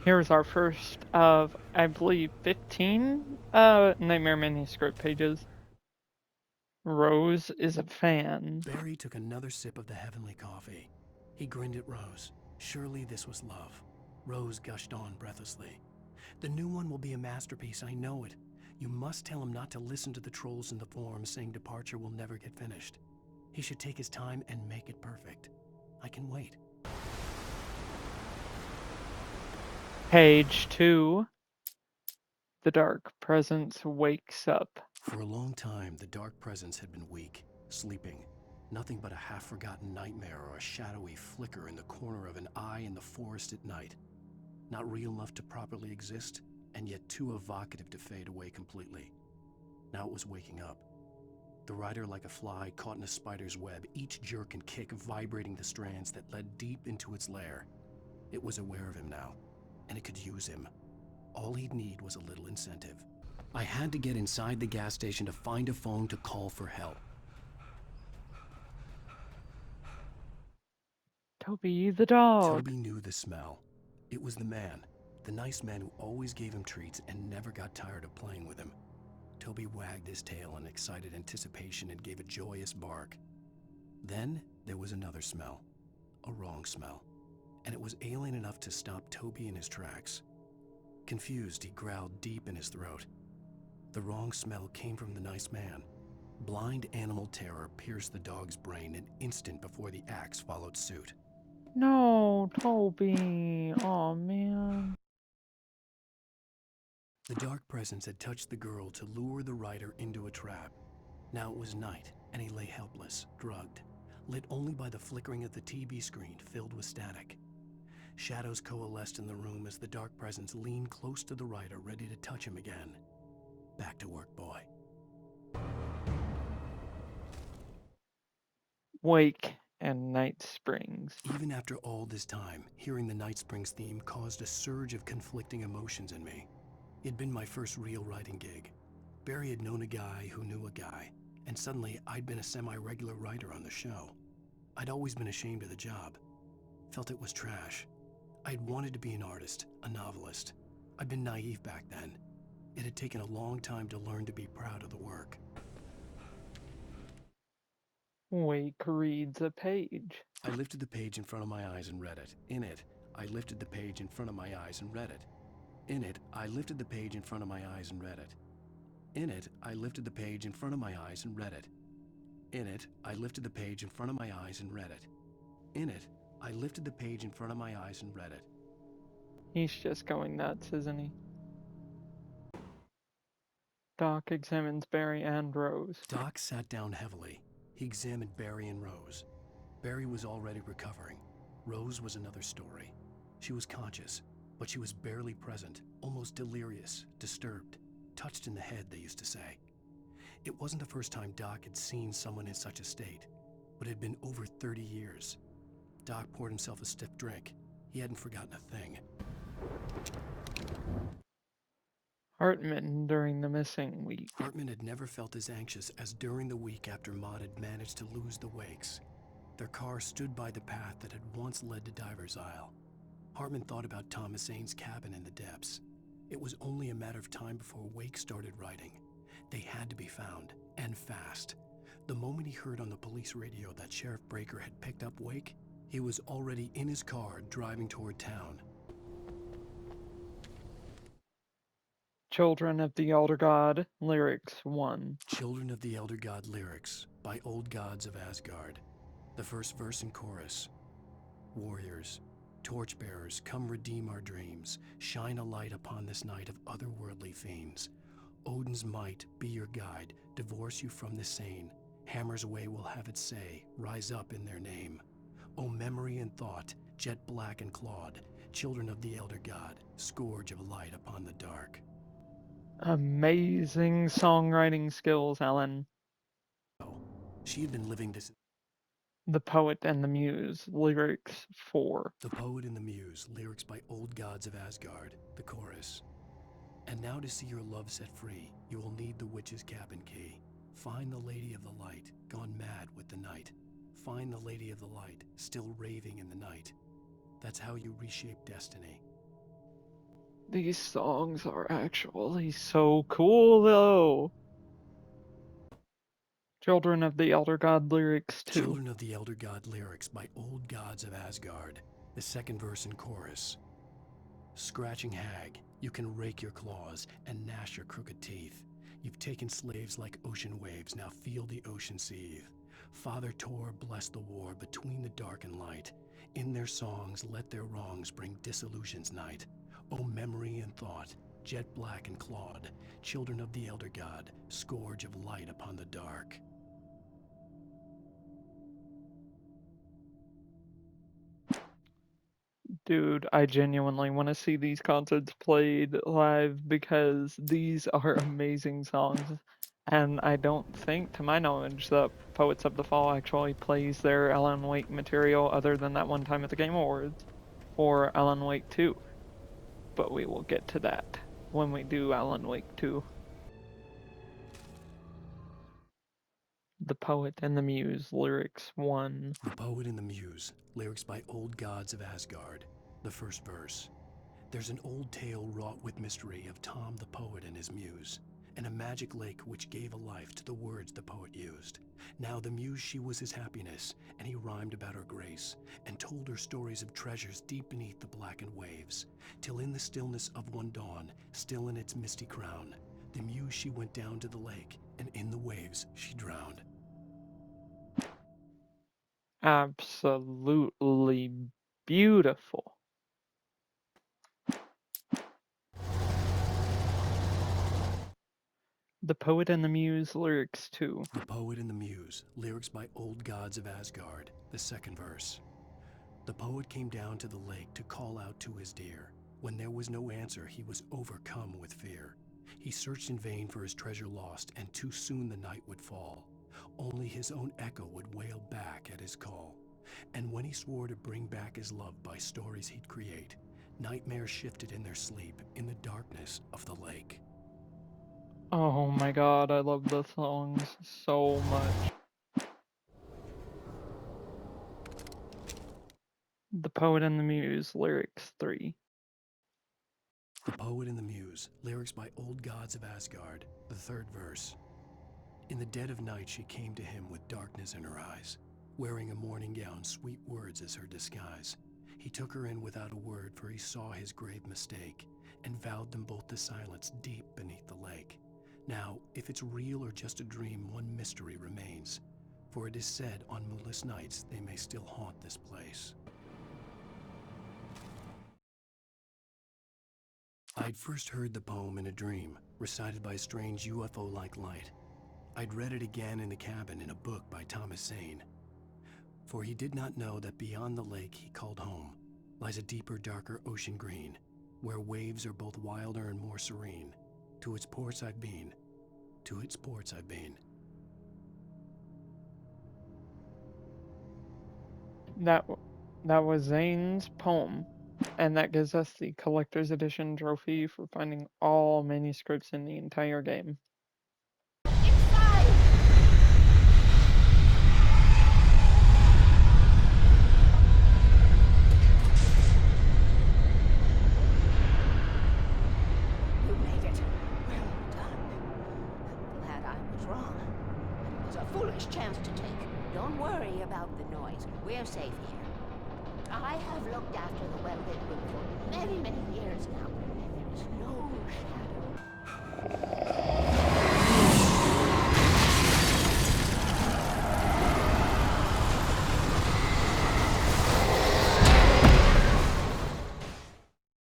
Here's our first of, I believe, 15 Nightmare Manuscript pages. Rose is a fan. Barry took another sip of the heavenly coffee. He grinned at Rose. Surely this was love. Rose gushed on breathlessly. The new one will be a masterpiece, I know it. You must tell him not to listen to the trolls in the forums saying Departure will never get finished. He should take his time and make it perfect. I can wait. Page 2. The Dark Presence wakes up. For a long time, the dark presence had been weak, sleeping. Nothing but a half-forgotten nightmare or a shadowy flicker in the corner of an eye in the forest at night. Not real enough to properly exist, and yet too evocative to fade away completely. Now it was waking up. The rider like a fly caught in a spider's web, each jerk and kick vibrating the strands that led deep into its lair. It was aware of him now, and it could use him. All he'd need was a little incentive. I had to get inside the gas station to find a phone to call for help. Toby the dog. Toby knew the smell. It was the man, the nice man who always gave him treats and never got tired of playing with him. Toby wagged his tail in excited anticipation and gave a joyous bark. Then there was another smell, a wrong smell, and it was alien enough to stop Toby in his tracks. Confused, he growled deep in his throat. The wrong smell came from the nice man. Blind animal terror pierced the dog's brain an instant before the axe followed suit. No, Toby. Oh man. The dark presence had touched the girl to lure the rider into a trap. Now it was night, and he lay helpless, drugged, lit only by the flickering of the TV screen filled with static. Shadows coalesced in the room as the dark presence leaned close to the rider, ready to touch him again. Back to work, boy. Wake and Night Springs. Even after all this time, hearing the Night Springs theme caused a surge of conflicting emotions in me. It'd been my first real writing gig. Barry had known a guy who knew a guy, and suddenly I'd been a semi-regular writer on the show. I'd always been ashamed of the job. Felt it was trash. I'd wanted to be an artist, a novelist. I'd been naive back then. It had taken a long time to learn to be proud of the work. Wake reads a page. I lifted the page in front of my eyes and read it. In it, I lifted the page in front of my eyes and read it. In it, I lifted the page in front of my eyes and read it. In it, I lifted the page in front of my eyes and read it. In it, I lifted the page in front of my eyes and read it. In it, I lifted the page in front of my eyes and read it. He's just going nuts, isn't he? Doc examines Barry and Rose. Doc sat down heavily. He examined Barry and Rose. Barry was already recovering. Rose was another story. She was conscious, but she was barely present, almost delirious, disturbed, touched in the head, they used to say. It wasn't the first time Doc had seen someone in such a state, but it had been over 30 years. Doc poured himself a stiff drink. He hadn't forgotten a thing. Hartman during the missing week. Hartman had never felt as anxious as during the week after Maud had managed to lose the Wakes. Their car stood by the path that had once led to Diver's Isle. Hartman thought about Thomas Zane's cabin in the depths. It was only a matter of time before Wake started writing. They had to be found, and fast. The moment he heard on the police radio that Sheriff Breaker had picked up Wake, he was already in his car driving toward town. Children of the Elder God, Lyrics 1. Children of the Elder God lyrics by Old Gods of Asgard. The first verse and chorus. Warriors, torchbearers, come redeem our dreams. Shine a light upon this night of otherworldly fiends. Odin's might be your guide, divorce you from the sane. Hammer's way will have its say, rise up in their name. O memory and thought, jet black and clawed, children of the Elder God, scourge of light upon the dark. Amazing songwriting skills, Ellen. She had been living this. The Poet and the Muse, Lyrics 4. The Poet and the Muse, lyrics by Old Gods of Asgard, the chorus. And now to see your love set free, you will need the witch's cabin key. Find the Lady of the Light, gone mad with the night. Find the Lady of the Light, still raving in the night. That's how you reshape destiny. These songs are actually so cool, though. Children of the Elder God lyrics, too. Children of the Elder God lyrics by Old Gods of Asgard, the second verse and chorus. Scratching hag, you can rake your claws and gnash your crooked teeth. You've taken slaves like ocean waves, now feel the ocean seethe. Father Tor bless the war between the dark and light. In their songs let their wrongs bring disillusion's night. O memory and thought, jet black and clawed, children of the Elder God, scourge of light upon the dark. Dude, I genuinely want to see these concerts played live because these are amazing songs. And I don't think, to my knowledge, that Poets of the Fall actually plays their Alan Wake material other than that one time at the Game Awards for Alan Wake 2. But we will get to that when we do Alan Wake 2. The Poet and the Muse, Lyrics 1. The Poet and the Muse, lyrics by Old Gods of Asgard, the first verse. There's an old tale wrought with mystery of Tom the poet and his muse, and a magic lake which gave a life to the words the poet used. Now the muse she was his happiness, and he rhymed about her grace, and told her stories of treasures deep beneath the blackened waves, till in the stillness of one dawn, still in its misty crown, the muse she went down to the lake, and in the waves she drowned. Absolutely beautiful. The Poet and the Muse, Lyrics 2. The Poet and the Muse, lyrics by Old Gods of Asgard, the second verse. The poet came down to the lake to call out to his dear. When there was no answer, he was overcome with fear. He searched in vain for his treasure lost, and too soon the night would fall. Only his own echo would wail back at his call. And when he swore to bring back his love by stories he'd create, nightmares shifted in their sleep in the darkness of the lake. Oh my god, I love the songs so much. The Poet and the Muse, Lyrics 3. The Poet and the Muse, lyrics by Old Gods of Asgard, the third verse. In the dead of night she came to him with darkness in her eyes, wearing a mourning gown, sweet words as her disguise. He took her in without a word, for he saw his grave mistake, and vowed them both to silence deep beneath the lake. Now, if it's real or just a dream, one mystery remains, for it is said on moonless nights they may still haunt this place. I'd first heard the poem in a dream, recited by a strange UFO-like light. I'd read it again in the cabin in a book by Thomas Zane. For he did not know that beyond the lake he called home lies a deeper, darker ocean green, where waves are both wilder and more serene. To its ports I've been, to its ports I've been. That was Zane's poem, and that gives us the collector's edition trophy for finding all manuscripts in the entire game. You made it. Well done. I'm glad I was wrong. It was a foolish chance to take. Don't worry about the noise. We're safe here. I have looked after the well-lit room for many, many years now.